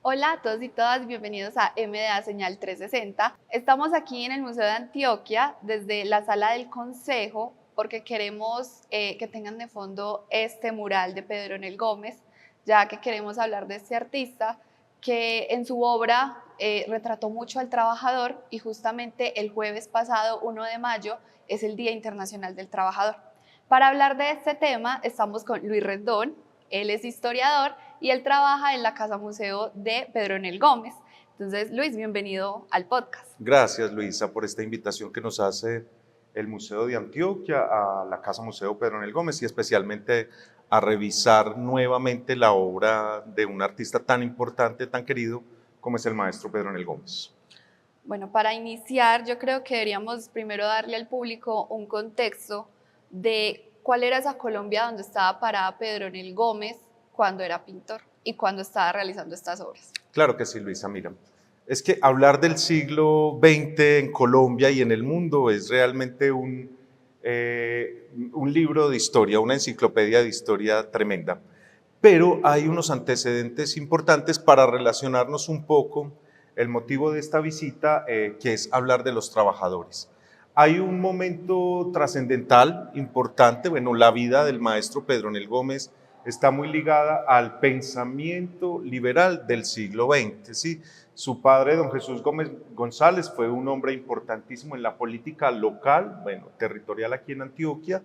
Hola a todos y todas, bienvenidos a MDA Señal 360. Estamos aquí en el Museo de Antioquia desde la sala del Consejo porque queremos que tengan de fondo este mural de Pedro Nel Gómez, ya que queremos hablar de este artista que en su obra retrató mucho al trabajador y justamente el jueves pasado, 1 de mayo, es el Día Internacional del Trabajador. Para hablar de este tema estamos con Luis Rendón. Él es historiador y él trabaja en la Casa Museo de Pedro Nel Gómez. Entonces, Luis, bienvenido al podcast. Gracias, Luisa, por esta invitación que nos hace el Museo de Antioquia a la Casa Museo Pedro Nel Gómez y especialmente a revisar nuevamente la obra de un artista tan importante, tan querido como es el maestro Pedro Nel Gómez. Bueno, para iniciar, yo creo que deberíamos primero darle al público un contexto de cuál era esa Colombia donde estaba parada Pedro Nel Gómez cuando era pintor y cuando estaba realizando estas obras. Claro que sí, Luisa, mira. Es que hablar del siglo XX en Colombia y en el mundo es realmente un libro de historia, una enciclopedia de historia tremenda. Pero hay unos antecedentes importantes para relacionarnos un poco el motivo de esta visita, que es hablar de los trabajadores. Hay un momento trascendental, importante, bueno, la vida del maestro Pedro Nel Gómez está muy ligada al pensamiento liberal del siglo XX, ¿sí? Su padre, don Jesús Gómez González, fue un hombre importantísimo en la política local, bueno, territorial aquí en Antioquia,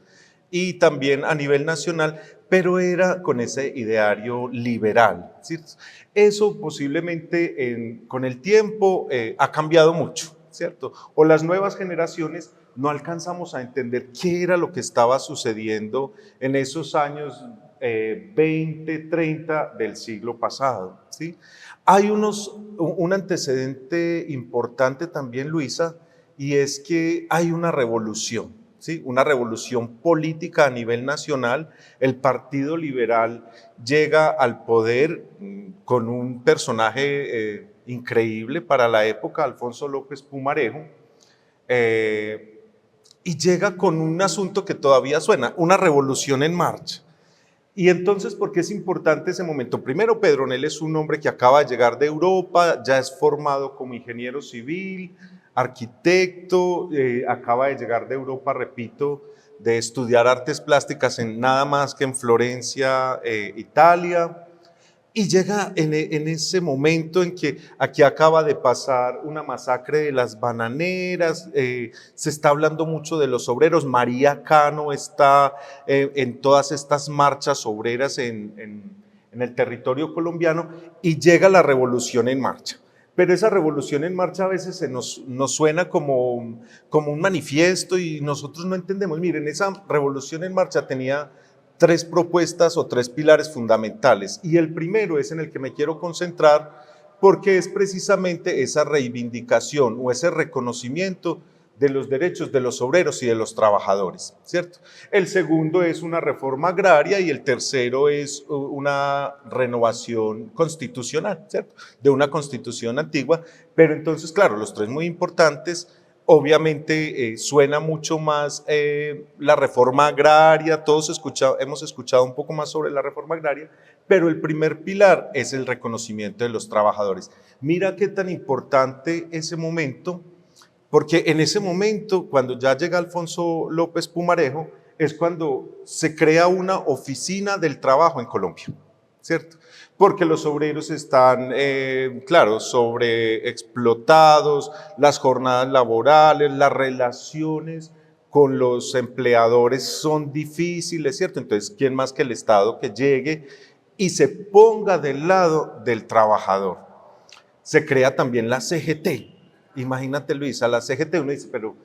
y también a nivel nacional, pero era con ese ideario liberal, ¿cierto? Eso posiblemente con el tiempo ha cambiado mucho, ¿cierto? O las nuevas generaciones no alcanzamos a entender qué era lo que estaba sucediendo en esos años 20, 30 del siglo pasado, ¿sí? Hay un antecedente importante también, Luisa, y es que hay una revolución, ¿sí? Una revolución política a nivel nacional. El Partido Liberal llega al poder con un personaje increíble para la época, Alfonso López Pumarejo, y llega con un asunto que todavía suena, una revolución en marcha. Y entonces, ¿por qué es importante ese momento? Primero, Pedro Nel es un hombre que acaba de llegar de Europa, ya es formado como ingeniero civil, arquitecto, acaba de llegar de Europa, repito, de estudiar artes plásticas en nada más que en Florencia, Italia, y llega en ese momento en que aquí acaba de pasar una masacre de las bananeras, se está hablando mucho de los obreros, María Cano está en todas estas marchas obreras en el territorio colombiano y llega la revolución en marcha. Pero esa revolución en marcha a veces nos suena como un manifiesto y nosotros no entendemos. Miren, esa revolución en marcha tenía tres propuestas o tres pilares fundamentales y el primero es en el que me quiero concentrar porque es precisamente esa reivindicación o ese reconocimiento de los derechos de los obreros y de los trabajadores, ¿cierto? El segundo es una reforma agraria y el tercero es una renovación constitucional, ¿cierto? De una constitución antigua, pero entonces, claro, los tres muy importantes. Obviamente suena mucho más la reforma agraria, todos hemos escuchado un poco más sobre la reforma agraria, pero el primer pilar es el reconocimiento de los trabajadores. Mira qué tan importante ese momento, porque en ese momento, cuando ya llega Alfonso López Pumarejo, es cuando se crea una oficina del trabajo en Colombia, ¿cierto? Porque los obreros están, claro, sobreexplotados, las jornadas laborales, las relaciones con los empleadores son difíciles, ¿cierto? Entonces, ¿quién más que el Estado que llegue y se ponga del lado del trabajador? Se crea también la CGT. Imagínate, Luisa, la CGT, uno dice, pero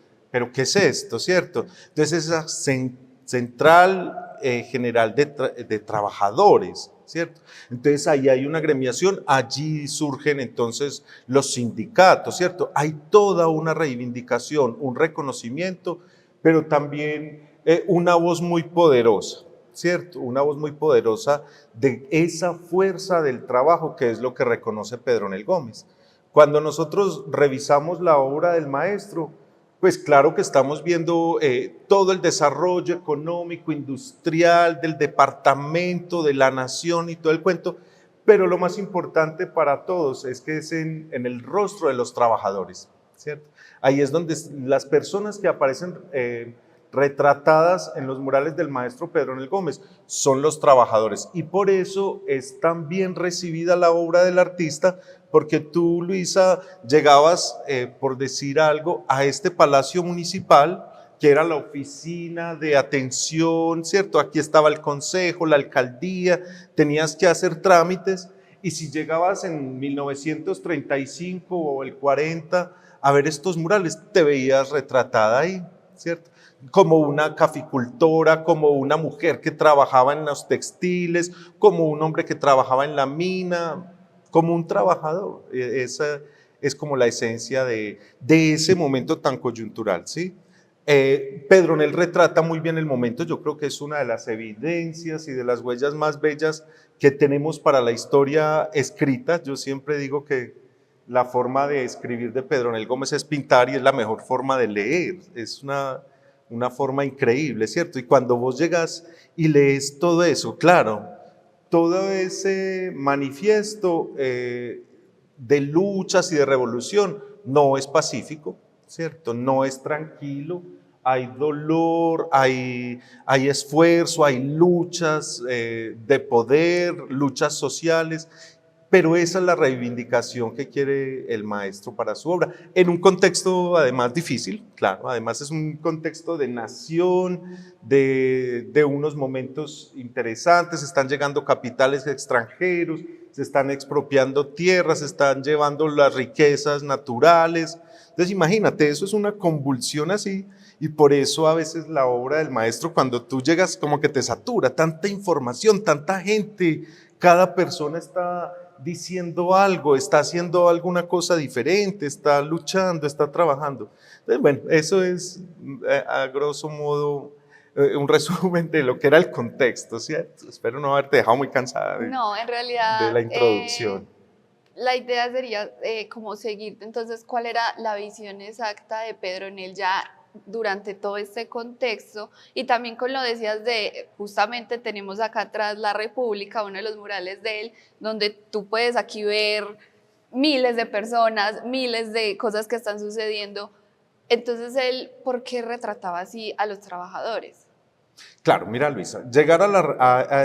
¿qué es esto, cierto? Entonces, esa Central General de Trabajadores, ¿cierto? Entonces ahí hay una gremiación, allí surgen entonces los sindicatos, ¿cierto? Hay toda una reivindicación, un reconocimiento, pero también una voz muy poderosa, ¿cierto? Una voz muy poderosa de esa fuerza del trabajo que es lo que reconoce Pedro Nel Gómez. Cuando nosotros revisamos la obra del maestro, pues claro que estamos viendo todo el desarrollo económico, industrial del departamento, de la nación y todo el cuento, pero lo más importante para todos es que es en el rostro de los trabajadores, ¿cierto? Ahí es donde las personas que aparecen retratadas en los murales del maestro Pedronel Gómez son los trabajadores, y por eso es tan bien recibida la obra del artista, porque tú, Luisa, llegabas, por decir algo, a este palacio municipal, que era la oficina de atención, ¿cierto? Aquí estaba el consejo, la alcaldía, tenías que hacer trámites, y si llegabas en 1935 o el 40 a ver estos murales, te veías retratada ahí, ¿cierto? Como una caficultora, como una mujer que trabajaba en los textiles, como un hombre que trabajaba en la mina, como un trabajador. Esa es como la esencia de ese momento tan coyuntural, ¿sí? Pedronel retrata muy bien el momento. Yo creo que es una de las evidencias y de las huellas más bellas que tenemos para la historia escrita. Yo siempre digo que la forma de escribir de Pedronel Gómez es pintar, y es la mejor forma de leer. Es una forma increíble, ¿cierto? Y cuando vos llegas y lees todo eso, claro, todo ese manifiesto de luchas y de revolución no es pacífico, ¿cierto? No es tranquilo, hay dolor, hay esfuerzo, hay luchas de poder, luchas sociales, pero esa es la reivindicación que quiere el maestro para su obra, en un contexto además difícil, claro, además es un contexto de nación, de unos momentos interesantes, están llegando capitales extranjeros, se están expropiando tierras, se están llevando las riquezas naturales. Entonces imagínate, eso es una convulsión así, y por eso a veces la obra del maestro, cuando tú llegas, como que te satura, tanta información, tanta gente, cada persona está diciendo algo, está haciendo alguna cosa diferente, está luchando, está trabajando. Entonces, bueno, eso es a grosso modo un resumen de lo que era el contexto, ¿cierto? Espero no haberte dejado muy cansada No, en de realidad la introducción. la idea sería como seguir, entonces, cuál era la visión exacta de Pedronel ya durante todo este contexto, y también con lo decías de, justamente tenemos acá atrás la República, uno de los murales de él, donde tú puedes aquí ver miles de personas, miles de cosas que están sucediendo. Entonces él, ¿por qué retrataba así a los trabajadores? Claro, mira, Luisa, llegar a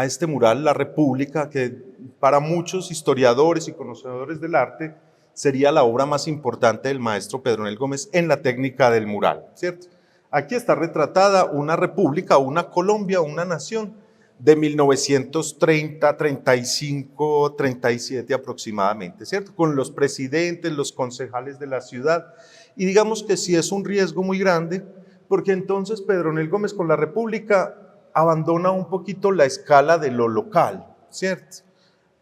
este mural, La República, que para muchos historiadores y conocedores del arte sería la obra más importante del maestro Pedronel Gómez en la técnica del mural, ¿cierto? Aquí está retratada una república, una Colombia, una nación de 1930, 35, 37 aproximadamente, ¿cierto? Con los presidentes, los concejales de la ciudad, y digamos que sí es un riesgo muy grande, porque entonces Pedronel Gómez con la República abandona un poquito la escala de lo local, ¿cierto?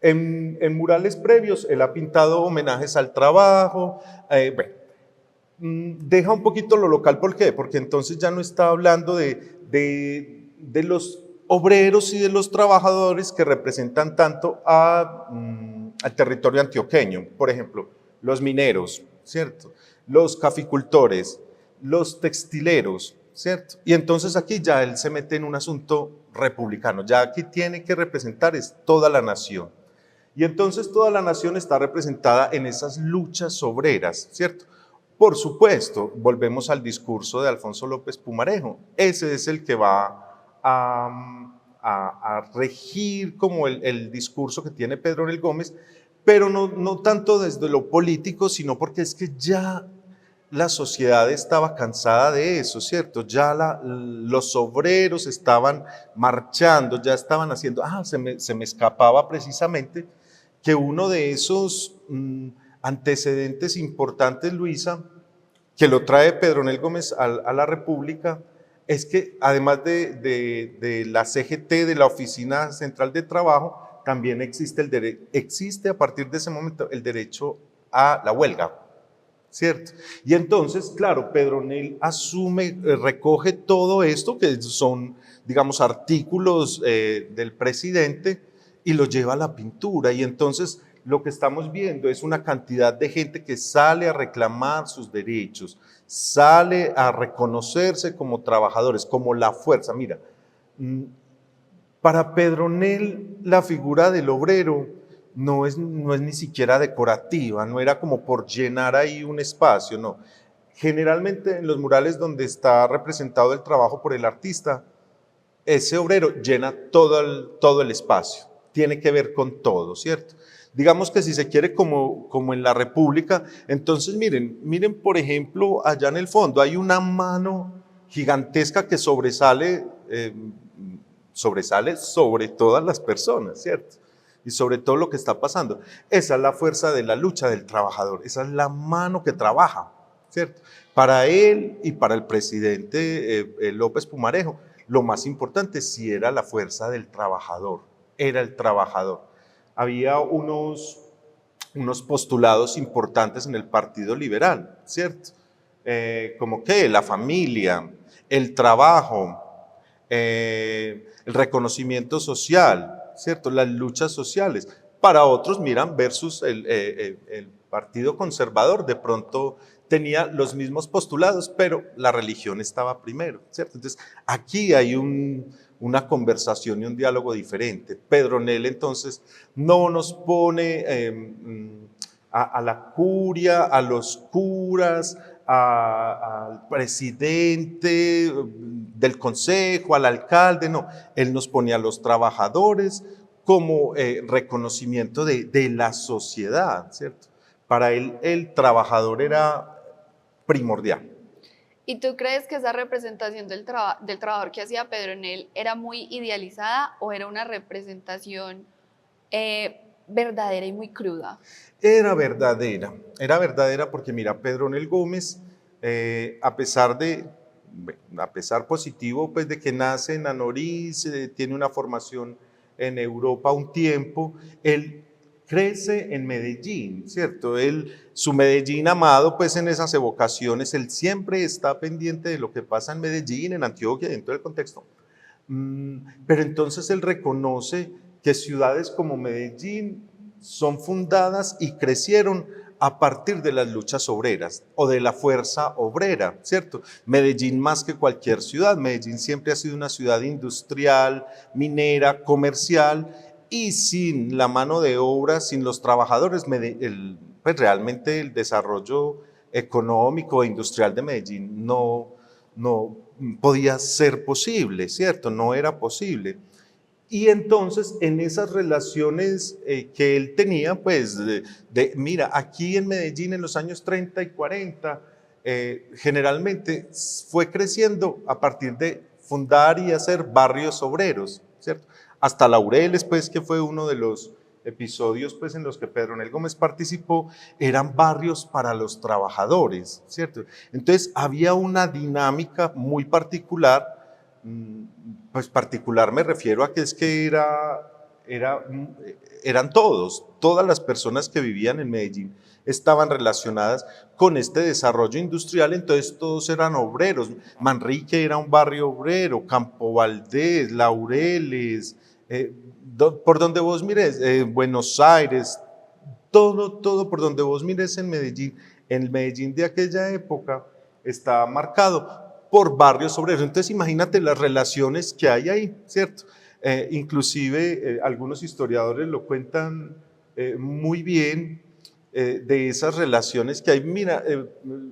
En murales previos él ha pintado homenajes al trabajo, bueno, deja un poquito lo local. ¿Por qué? Porque entonces ya no está hablando de los obreros y de los trabajadores que representan tanto al territorio antioqueño. Por ejemplo, los mineros, ¿cierto? Los caficultores, los textileros, ¿cierto? Y entonces aquí ya él se mete en un asunto republicano, ya aquí tiene que representar es toda la nación. Y entonces toda la nación está representada en esas luchas obreras, ¿cierto? Por supuesto, volvemos al discurso de Alfonso López Pumarejo. Ese es el que va a regir como el discurso que tiene Pedronel Gómez, pero no tanto desde lo político, sino porque es que ya la sociedad estaba cansada de eso, ¿cierto? Ya los obreros estaban marchando, ya estaban haciendo, se me escapaba precisamente que uno de esos antecedentes importantes, Luisa, que lo trae Pedronel Gómez a la República, es que además de la CGT, de la Oficina Central de Trabajo, también existe a partir de ese momento el derecho a la huelga, ¿cierto? Y entonces, claro, Pedronel asume, recoge todo esto, que son, digamos, artículos del presidente, y lo lleva a la pintura. Y entonces lo que estamos viendo es una cantidad de gente que sale a reclamar sus derechos, sale a reconocerse como trabajadores, como la fuerza. Mira, Para Pedronel, la figura del obrero no es ni siquiera decorativa, no era como por llenar ahí un espacio, no. Generalmente en los murales donde está representado el trabajo por el artista, ese obrero llena todo el espacio, tiene que ver con todo, ¿cierto? Digamos que si se quiere como en la República, entonces miren por ejemplo allá en el fondo hay una mano gigantesca que sobresale sobre todas las personas, ¿cierto? Y sobre todo lo que está pasando. Esa es la fuerza de la lucha del trabajador, esa es la mano que trabaja, ¿cierto? Para él y para el presidente López Pumarejo, lo más importante sí era la fuerza del trabajador, era el trabajador. Había unos postulados importantes en el Partido Liberal, ¿cierto? Como que la familia, el trabajo, el reconocimiento social, ¿cierto? Las luchas sociales. Para otros, miran, versus el Partido Conservador, de pronto tenía los mismos postulados, pero la religión estaba primero, ¿cierto? Entonces, aquí hay una conversación y un diálogo diferente. Pedronel, entonces, no nos pone a la curia, a los curas, al presidente del consejo, al alcalde, no, él nos pone a los trabajadores como reconocimiento de la sociedad, ¿cierto? Para él el trabajador era primordial. ¿Y tú crees que esa representación del trabajador que hacía Pedronel era muy idealizada o era una representación verdadera y muy cruda? Era verdadera porque mira, Pedronel Gómez, a pesar positivo pues de que nace en Anoriz, tiene una formación en Europa un tiempo, él crece en Medellín, ¿cierto? Su Medellín amado, pues en esas evocaciones, él siempre está pendiente de lo que pasa en Medellín, en Antioquia, dentro del contexto. Pero entonces él reconoce que ciudades como Medellín son fundadas y crecieron a partir de las luchas obreras o de la fuerza obrera, ¿cierto? Medellín más que cualquier ciudad, Medellín siempre ha sido una ciudad industrial, minera, comercial, y sin la mano de obra, sin los trabajadores, pues realmente el desarrollo económico e industrial de Medellín no podía ser posible, ¿cierto? No era posible. Y entonces en esas relaciones que él tenía, pues mira, aquí en Medellín en los años 30 y 40, generalmente fue creciendo a partir de fundar y hacer barrios obreros, ¿cierto? Hasta Laureles, pues, que fue uno de los episodios pues, en los que Pedronel Gómez participó, eran barrios para los trabajadores, ¿cierto? Entonces había una dinámica muy particular. Pues particular me refiero a que es que eran todas las personas que vivían en Medellín estaban relacionadas con este desarrollo industrial, entonces todos eran obreros. Manrique era un barrio obrero, Campo Valdés, Laureles, por donde vos mires, Buenos Aires, todo por donde vos mires en el Medellín de aquella época está marcado por barrios obreros. Entonces imagínate las relaciones que hay ahí, ¿cierto? Inclusive algunos historiadores lo cuentan muy bien de esas relaciones que hay. Mira,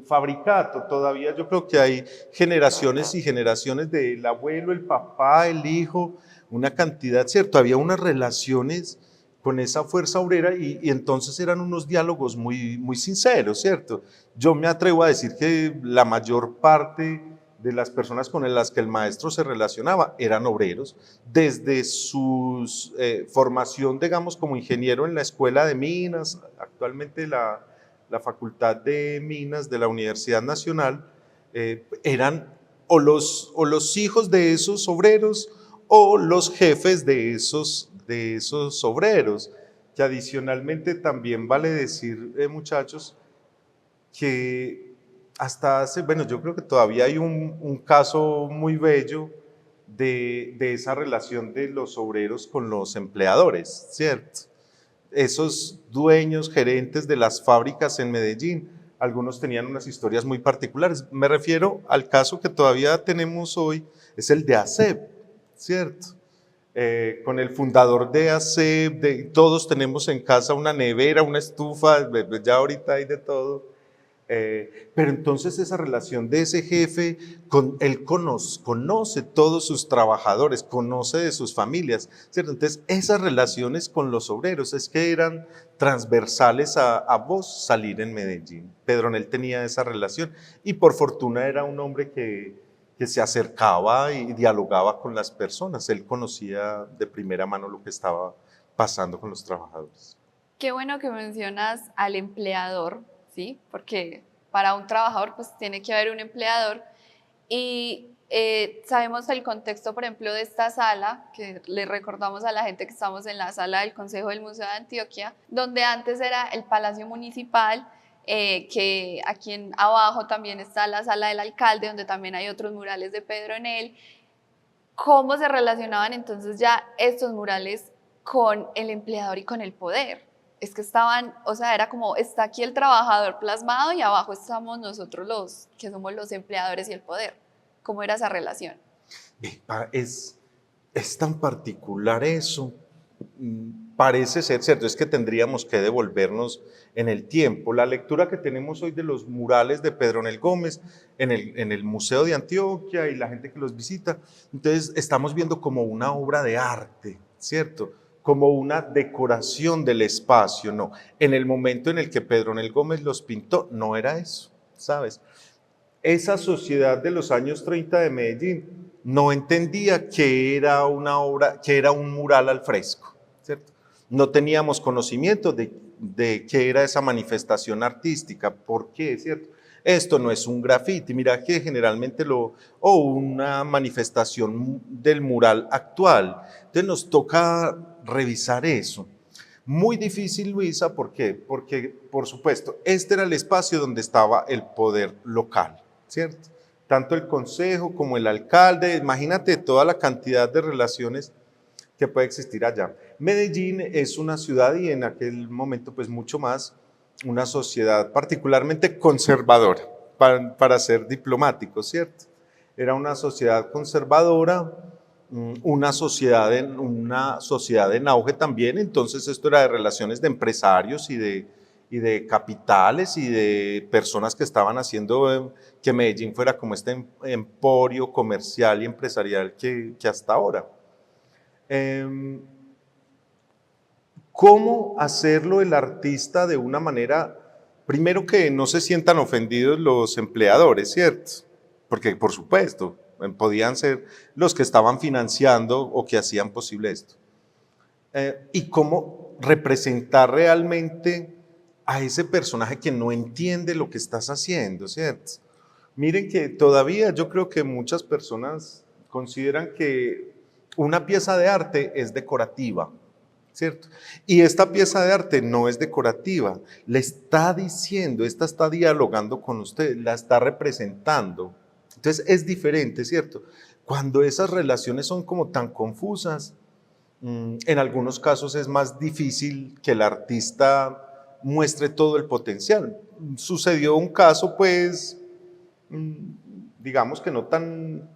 Fabricato, todavía yo creo que hay generaciones y generaciones del abuelo, el papá, el hijo, una cantidad, ¿cierto? Había unas relaciones con esa fuerza obrera y entonces eran unos diálogos muy sinceros, ¿cierto? Yo me atrevo a decir que la mayor parte de las personas con las que el maestro se relacionaba eran obreros, desde su formación, digamos, como ingeniero en la Escuela de Minas, actualmente la Facultad de Minas de la Universidad Nacional, eran o los hijos de esos obreros o los jefes de esos obreros, que adicionalmente también vale decir, muchachos, que hasta hace, bueno, yo creo que todavía hay un caso muy bello de esa relación de los obreros con los empleadores, ¿cierto? Esos dueños, gerentes de las fábricas en Medellín, algunos tenían unas historias muy particulares. Me refiero al caso que todavía tenemos hoy, es el de ASEP, ¿cierto? con el fundador de ASEP, todos tenemos en casa una nevera, una estufa, ya ahorita hay de todo. Pero entonces esa relación de ese jefe, él conoce todos sus trabajadores, conoce de sus familias, ¿cierto? Entonces esas relaciones con los obreros es que eran transversales a vos salir en Medellín. Pedronel tenía esa relación y por fortuna era un hombre que se acercaba y dialogaba con las personas. Él conocía de primera mano lo que estaba pasando con los trabajadores. Qué bueno que mencionas al empleador, ¿sí? Porque para un trabajador pues tiene que haber un empleador y sabemos el contexto, por ejemplo, de esta sala, que le recordamos a la gente que estamos en la sala del Consejo del Museo de Antioquia, donde antes era el Palacio Municipal, que aquí abajo también está la sala del alcalde, donde también hay otros murales de Pedronel. ¿Cómo se relacionaban entonces ya estos murales con el empleador y con el poder? Es que estaban, o sea, era como, está aquí el trabajador plasmado y abajo estamos nosotros los que somos los empleadores y el poder. ¿Cómo era esa relación? Es tan particular eso. Parece ser cierto, es que tendríamos que devolvernos en el tiempo. La lectura que tenemos hoy de los murales de Pedronel Gómez en el Museo de Antioquia y la gente que los visita, entonces estamos viendo como una obra de arte, ¿cierto? Como una decoración del espacio, no. En el momento en el que Pedronel Gómez los pintó, no era eso, ¿sabes? Esa sociedad de los años 30 de Medellín no entendía que era una obra, que era un mural al fresco, ¿cierto? No teníamos conocimiento de qué era esa manifestación artística. ¿Por qué, cierto? Esto no es un graffiti, mira que generalmente o una manifestación del mural actual. Entonces nos toca revisar eso. Muy difícil, Luisa, ¿por qué? Porque, por supuesto, este era el espacio donde estaba el poder local, ¿cierto? Tanto el consejo como el alcalde, imagínate toda la cantidad de relaciones que puede existir allá. Medellín es una ciudad y en aquel momento pues mucho más una sociedad particularmente conservadora, para ser diplomático, ¿cierto? Era una sociedad conservadora, una sociedad en auge también, entonces esto era de relaciones de empresarios y de capitales y de personas que estaban haciendo que Medellín fuera como este emporio comercial y empresarial que hasta ahora. ¿Cómo hacerlo el artista de una manera, primero que no se sientan ofendidos los empleadores, ¿cierto? Porque por supuesto, podían ser los que estaban financiando o que hacían posible esto. Y cómo representar realmente a ese personaje que no entiende lo que estás haciendo, ¿cierto? Miren que todavía yo creo que muchas personas consideran que una pieza de arte es decorativa, ¿cierto? Y esta pieza de arte no es decorativa, le está diciendo, esta está dialogando con usted, la está representando. Entonces es diferente, ¿cierto? Cuando esas relaciones son como tan confusas, en algunos casos es más difícil que el artista muestre todo el potencial. Sucedió un caso, pues, digamos que no tan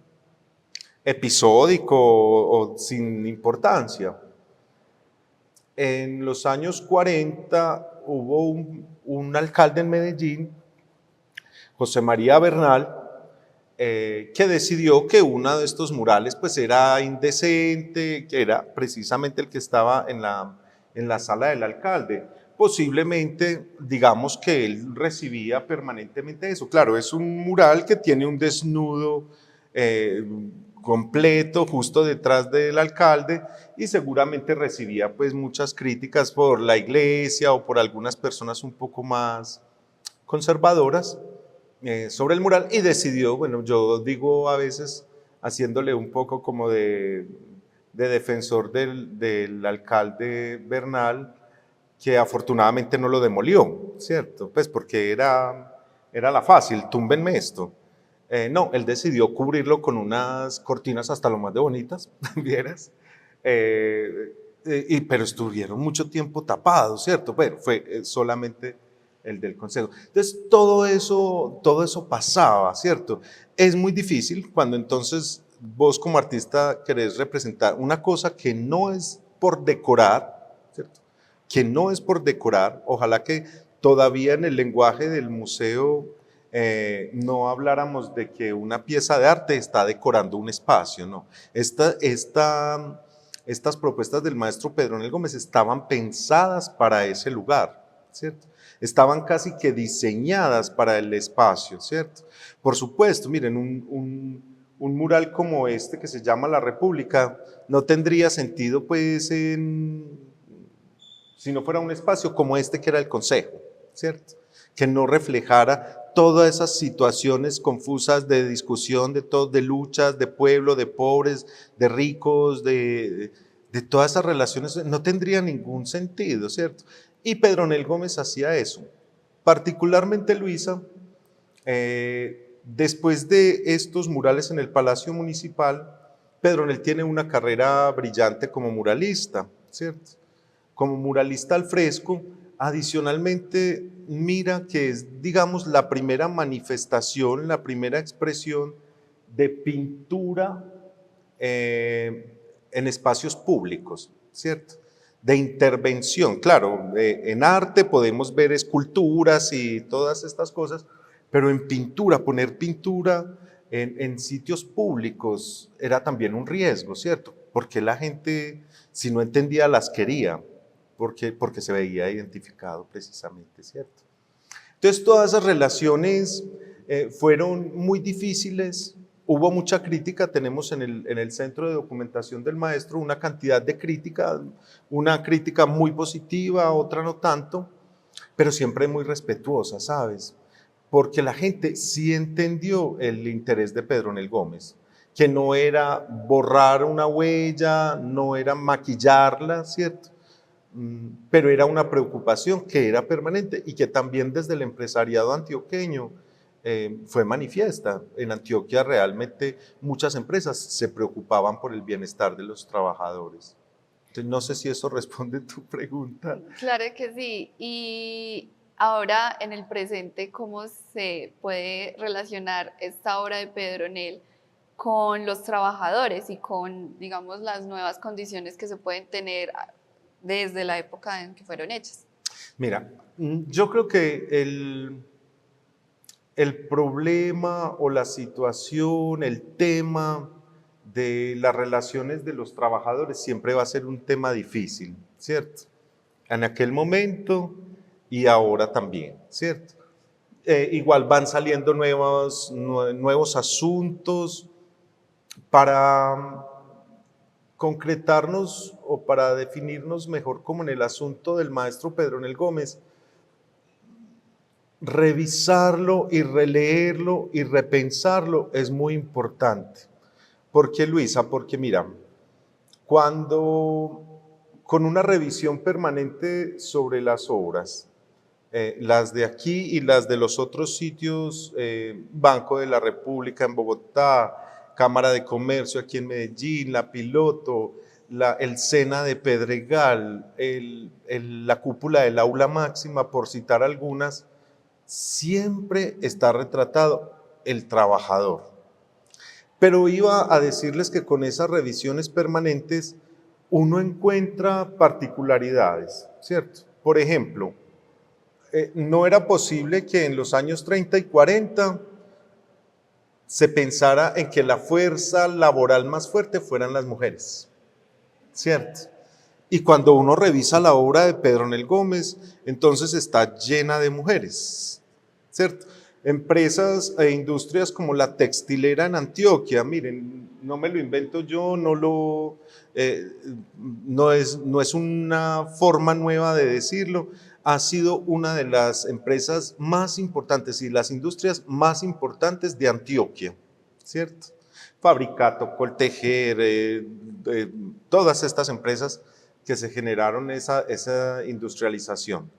episódico o sin importancia. En los años 40 hubo un alcalde en Medellín, José María Bernal, que decidió que uno de estos murales pues era indecente, que era precisamente el que estaba en la sala del alcalde. Posiblemente, digamos que él recibía permanentemente eso. Claro, es un mural que tiene un desnudo completo justo detrás del alcalde y seguramente recibía pues muchas críticas por la iglesia o por algunas personas un poco más conservadoras sobre el mural y decidió, bueno, yo digo a veces haciéndole un poco como de defensor del alcalde Bernal, que afortunadamente no lo demolió, ¿cierto? Pues porque era la fácil, túmbenme esto. No, él decidió cubrirlo con unas cortinas hasta lo más de bonitas, ¿vieras? Pero estuvieron mucho tiempo tapados, ¿cierto? Pero fue solamente el del consejo. Entonces, todo eso pasaba, ¿cierto? Es muy difícil cuando entonces vos como artista querés representar una cosa que no es por decorar, ¿cierto? Que no es por decorar, ojalá que todavía en el lenguaje del museo no habláramos de que una pieza de arte está decorando un espacio, no. Estas propuestas del maestro Pedronel Gómez estaban pensadas para ese lugar, ¿cierto? Estaban casi que diseñadas para el espacio, ¿cierto? Por supuesto, miren, un mural como este que se llama La República no tendría sentido pues si no fuera un espacio como este que era el Consejo, ¿cierto? Que no reflejara todas esas situaciones confusas de discusión, de luchas, de pueblo, de pobres, de ricos, de todas esas relaciones, no tendría ningún sentido, ¿cierto? Y Pedronel Gómez hacía eso. Particularmente Luisa, después de estos murales en el Palacio Municipal, Pedronel tiene una carrera brillante como muralista, ¿cierto? Como muralista al fresco. Adicionalmente, mira que es, digamos, la primera manifestación, la primera expresión de pintura en espacios públicos, ¿cierto? De intervención. Claro, en arte podemos ver esculturas y todas estas cosas, pero en pintura, poner pintura en sitios públicos era también un riesgo, ¿cierto? Porque la gente, si no entendía, las quería, porque se veía identificado precisamente, ¿cierto? Entonces todas esas relaciones fueron muy difíciles, hubo mucha crítica, tenemos en el Centro de Documentación del Maestro una cantidad de crítica, una crítica muy positiva, otra no tanto, pero siempre muy respetuosa, ¿sabes? Porque la gente sí entendió el interés de Pedronel Gómez, que no era borrar una huella, no era maquillarla, ¿cierto? Pero era una preocupación que era permanente y que también desde el empresariado antioqueño fue manifiesta. En Antioquia realmente muchas empresas se preocupaban por el bienestar de los trabajadores. Entonces, no sé si eso responde a tu pregunta. Claro que sí. Y ahora en el presente, ¿cómo se puede relacionar esta obra de Pedronel con los trabajadores y con, digamos, las nuevas condiciones que se pueden tener desde la época en que fueron hechas? Mira, yo creo que el problema o la situación, el tema de las relaciones de los trabajadores siempre va a ser un tema difícil, ¿cierto? En aquel momento y ahora también, ¿cierto? Igual van saliendo nuevos asuntos para concretarnos o para definirnos mejor como en el asunto del maestro Pedronel Gómez. Revisarlo y releerlo y repensarlo es muy importante. ¿Por qué, Luisa? Porque mira, cuando con una revisión permanente sobre las obras, las de aquí y las de los otros sitios, Banco de la República en Bogotá, Cámara de Comercio aquí en Medellín, La Piloto, el SENA de Pedregal, la cúpula del Aula Máxima, por citar algunas, siempre está retratado el trabajador. Pero iba a decirles que con esas revisiones permanentes uno encuentra particularidades, ¿cierto? Por ejemplo, no era posible que en los años 30 y 40 se pensara en que la fuerza laboral más fuerte fueran las mujeres, ¿cierto? Y cuando uno revisa la obra de Pedronel Gómez, entonces está llena de mujeres, ¿cierto? Empresas e industrias como la textilera en Antioquia, miren, no me lo invento yo, no es una forma nueva de decirlo, ha sido una de las empresas más importantes y las industrias más importantes de Antioquia, ¿cierto? Fabricato, Coltejer, todas estas empresas que se generaron esa industrialización.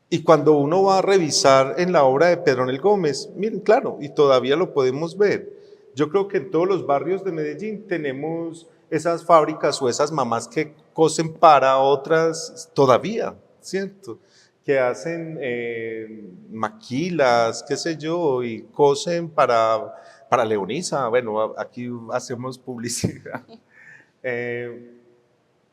Y cuando uno va a revisar en la obra de Pedronel Gómez, miren, claro, y todavía lo podemos ver. Yo creo que en todos los barrios de Medellín tenemos esas fábricas o esas mamás que cosen para otras todavía, ¿cierto? Que hacen maquilas, qué sé yo, y cosen para para Leonisa, bueno, aquí hacemos publicidad.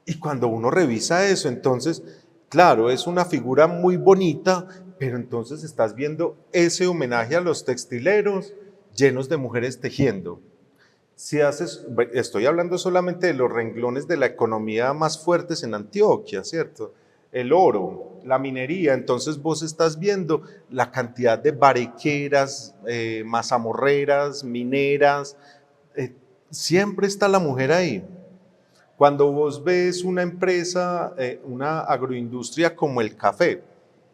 Y cuando uno revisa eso, entonces, claro, es una figura muy bonita, pero entonces estás viendo ese homenaje a los textileros llenos de mujeres tejiendo. Si haces, estoy hablando solamente de los renglones de la economía más fuertes en Antioquia, ¿cierto? El oro, la minería, entonces vos estás viendo la cantidad de barequeras, mazamorreras, mineras, siempre está la mujer ahí. Cuando vos ves una empresa, una agroindustria como el café,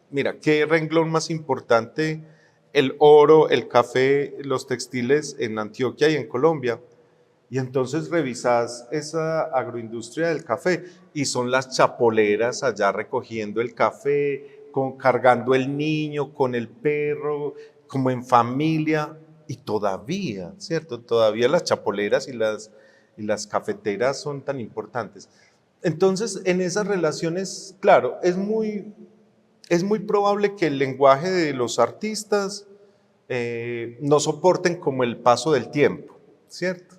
mira, ¿qué renglón más importante? El oro, el café, los textiles en Antioquia y en Colombia. Y entonces revisas esa agroindustria del café y son las chapoleras allá recogiendo el café, cargando el niño con el perro, como en familia. Y todavía, ¿cierto? Todavía las chapoleras y las cafeteras son tan importantes. Entonces, en esas relaciones, claro, es muy probable que el lenguaje de los artistas no soporten como el paso del tiempo, ¿cierto?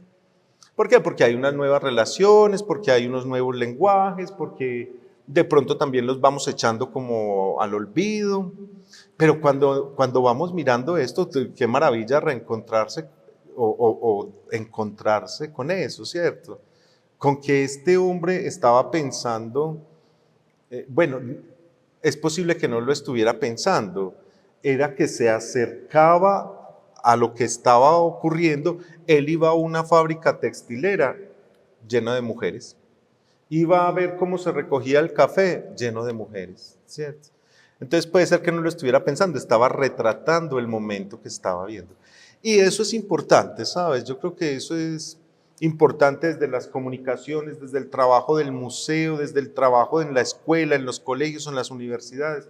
¿Por qué? Porque hay unas nuevas relaciones, porque hay unos nuevos lenguajes, porque de pronto también los vamos echando como al olvido. Pero cuando vamos mirando esto, qué maravilla reencontrarse o encontrarse con eso, ¿cierto? Con que este hombre estaba pensando, bueno, es posible que no lo estuviera pensando, era que se acercaba a lo que estaba ocurriendo. Él iba a una fábrica textilera llena de mujeres, iba a ver cómo se recogía el café lleno de mujeres, ¿cierto? Entonces puede ser que no lo estuviera pensando, estaba retratando el momento que estaba viendo. Y eso es importante, ¿sabes? Yo creo que eso es importante desde las comunicaciones, desde el trabajo del museo, desde el trabajo en la escuela, en los colegios, en las universidades.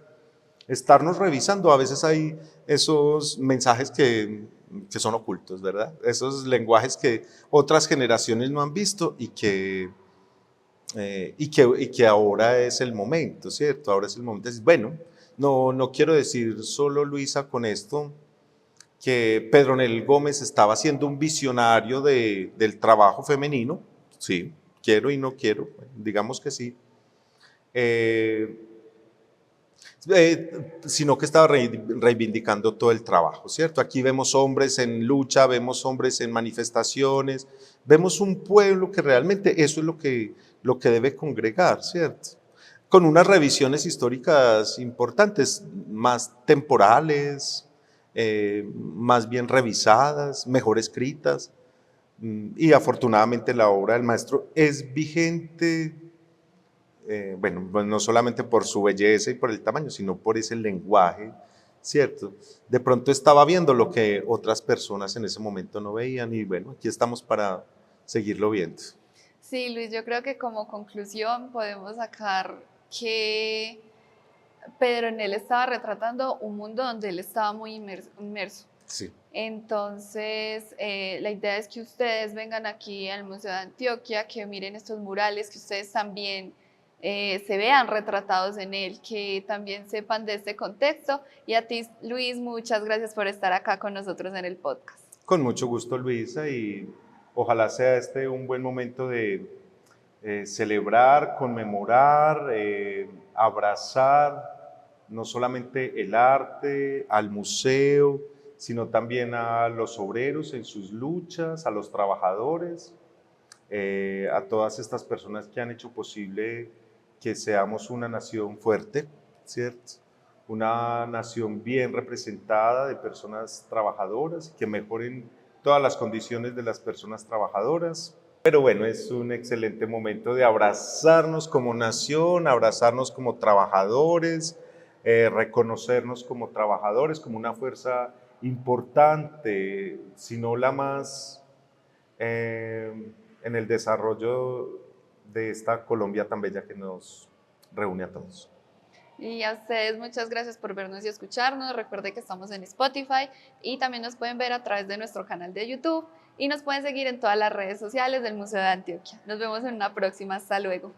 Estarnos revisando, a veces hay esos mensajes que son ocultos, ¿verdad? Esos lenguajes que otras generaciones no han visto y que ahora es el momento, ¿cierto? Ahora es el momento. Bueno, no quiero decir solo, Luisa, con esto, que Pedronel Gómez estaba siendo un visionario del trabajo femenino, sí, quiero y no quiero, digamos que sí, sino que estaba reivindicando todo el trabajo, ¿cierto? Aquí vemos hombres en lucha, vemos hombres en manifestaciones, vemos un pueblo que realmente eso es lo que debe congregar, ¿cierto? Con unas revisiones históricas importantes, más temporales, más bien revisadas, mejor escritas, y afortunadamente la obra del maestro es vigente, bueno, pues no solamente por su belleza y por el tamaño, sino por ese lenguaje, ¿cierto? De pronto estaba viendo lo que otras personas en ese momento no veían y bueno, aquí estamos para seguirlo viendo. Sí, Luis, yo creo que como conclusión podemos sacar que Pedro en él estaba retratando un mundo donde él estaba muy inmerso. Sí. Entonces, la idea es que ustedes vengan aquí al Museo de Antioquia, que miren estos murales, que ustedes también se vean retratados en él, que también sepan de este contexto. Y a ti, Luis, muchas gracias por estar acá con nosotros en el podcast. Con mucho gusto, Luisa, y ojalá sea este un buen momento de celebrar, conmemorar, abrazar no solamente el arte, al museo, sino también a los obreros en sus luchas, a los trabajadores, a todas estas personas que han hecho posible que seamos una nación fuerte, ¿cierto? Una nación bien representada de personas trabajadoras, que mejoren todas las condiciones de las personas trabajadoras. Pero bueno, es un excelente momento de abrazarnos como nación, abrazarnos como trabajadores, reconocernos como trabajadores, como una fuerza importante, si no la más, en el desarrollo de esta Colombia tan bella que nos reúne a todos. Y a ustedes muchas gracias por vernos y escucharnos. Recuerden que estamos en Spotify y también nos pueden ver a través de nuestro canal de YouTube y nos pueden seguir en todas las redes sociales del Museo de Antioquia. Nos vemos en una próxima. Hasta luego.